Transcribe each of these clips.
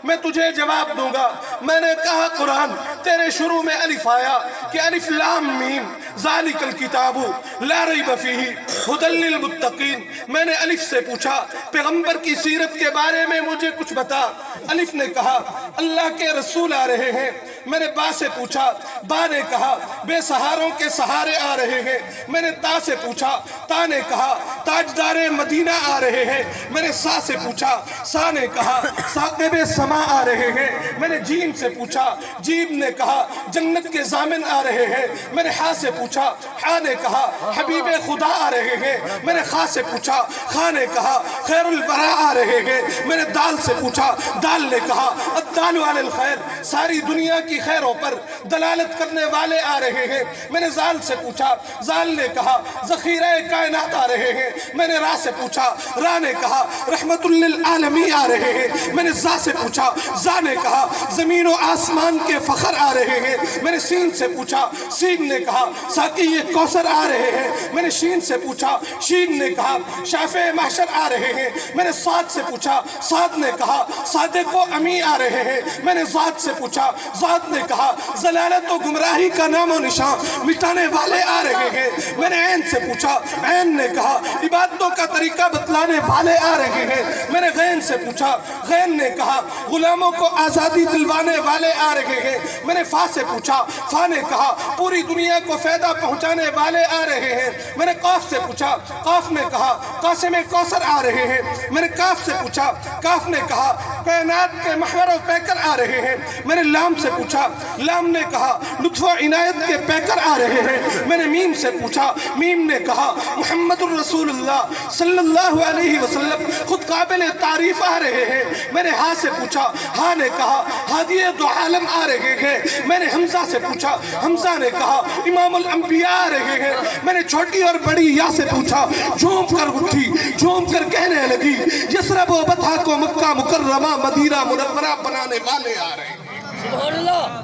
میں تجھے جواب دوں گا۔ میں نے کہا قرآن تیرے شروع میں الف آیا کہ الف لام میم ذالک الکتاب لا ریب فیہ ھدی للمتقین۔ میں نے الف سے پوچھا پیغمبر کی سیرت کے بارے میں مجھے کچھ بتا۔ الف نے کہا اللہ کے رسول آ رہے ہیں۔ میں نے با سے پوچھا، با نے کہا بے سہاروں کے سہارے آ رہے ہیں۔ میں نے تا سے پوچھا، تا نے کہا تاجدار مدینہ آ رہے ہیں۔ میں نے سا سے پوچھا، سا نے کہا ثاقب سما آ رہے ہیں۔ میں نے جیم سے پوچھا، جیم نے کہا جنت کے ضامن آ رہے ہیں۔ میں نے ہا سے پوچھا، ہا نے کہا حبیب خدا آ رہے ہیں۔ میں نے خا سے پوچھا، خا نے کہا خیر الورا آ رہے ہیں۔ میں نے دال سے پوچھا، دال نے کہا الدال علی الخیر، ساری دنیا کی خیروں پر دلالت کرنے والے آ رہے ہیں۔ میں نے زال سے پوچھا، زال نے کہا ذخیرہ کائنات آ رہے ہیں۔ میں نے را سے پوچھا، را نے کہا رحمت للعالمین آ رہے ہیں۔ میں نے زا سے پوچھا، زا نے کہا زمین و آسمان کے فخر آ رہے ہیں۔ میں نے سین سے پوچھا، سین نے کہا ساقی یہ کوثر آ رہے ہیں۔ میں نے شین سے پوچھا، شین نے کہا شافع محشر آ رہے ہیں۔ میں نے صاد سے پوچھا، صاد نے کہا صادق و امی آ رہے ہیں۔ میں نے ذات سے پوچھا، ذات نے کہا ضلالت و گمراہی کا نام و نشان مٹانے والے آ رہے ہیں۔ میں نے عین سے پوچھا، عین نے کہا عبادتوں کا طریقہ بتلانے والے آ رہے ہیں۔ میں نے غین سے پوچھا، غین نے کہا غلاموں کو آزادی دلوانے والے آ رہے ہیں۔ میں نے فا سے پوچھا، فا نے کہا پوری دنیا کو فائدہ پہنچانے والے آ رہے ہیں۔ میں نے قاف سے پوچھا، قاف نے کہا قاسم کوثر آ رہے ہیں۔ میں نے کاف سے پوچھا، کاف نے کہا کائنات کے محور و پیکر آ رہے ہیں۔ میں نے لام سے پوچھا، لام نے کہا لطف و عنایت کے پیکر آ رہے ہیں۔ میں نے میم سے پوچھا، میم نے کہا محمد الرسول اللہ صلی اللہ علیہ وسلم خود قابل تعریف آ رہے ہیں۔ میں نے ہا سے پوچھا، ہا نے کہا ہادی دو عالم آ رہے ہیں۔ میں نے حمزہ سے پوچھا، حمزہ نے کہا امام الانبیاء آ رہے ہیں۔ میں نے چھوٹی اور بڑی یا سے پوچھا، جھوم کر اٹھی، جھوم کر کہنے لگی یثرب و بطحا کو مکہ مکرمہ مدینہ منورہ بنانے والے آ رہے ہیں۔ سبحان اللہ،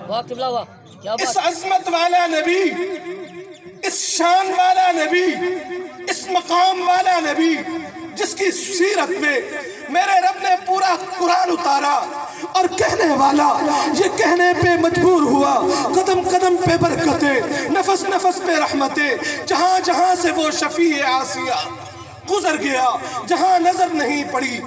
واہ قبلہ واہ، کیا بات۔ اس عظمت والا نبی، اس شان والا نبی، اس مقام والا نبی جس کی سیرت میں میرے رب نے پورا قرآن اتارا، اور کہنے والا یہ کہنے پہ مجبور ہوا قدم قدم پہ برکتیں، نفس نفس پہ رحمتیں، جہاں جہاں سے وہ شفیع آسیہ گزر گیا، جہاں نظر نہیں پڑی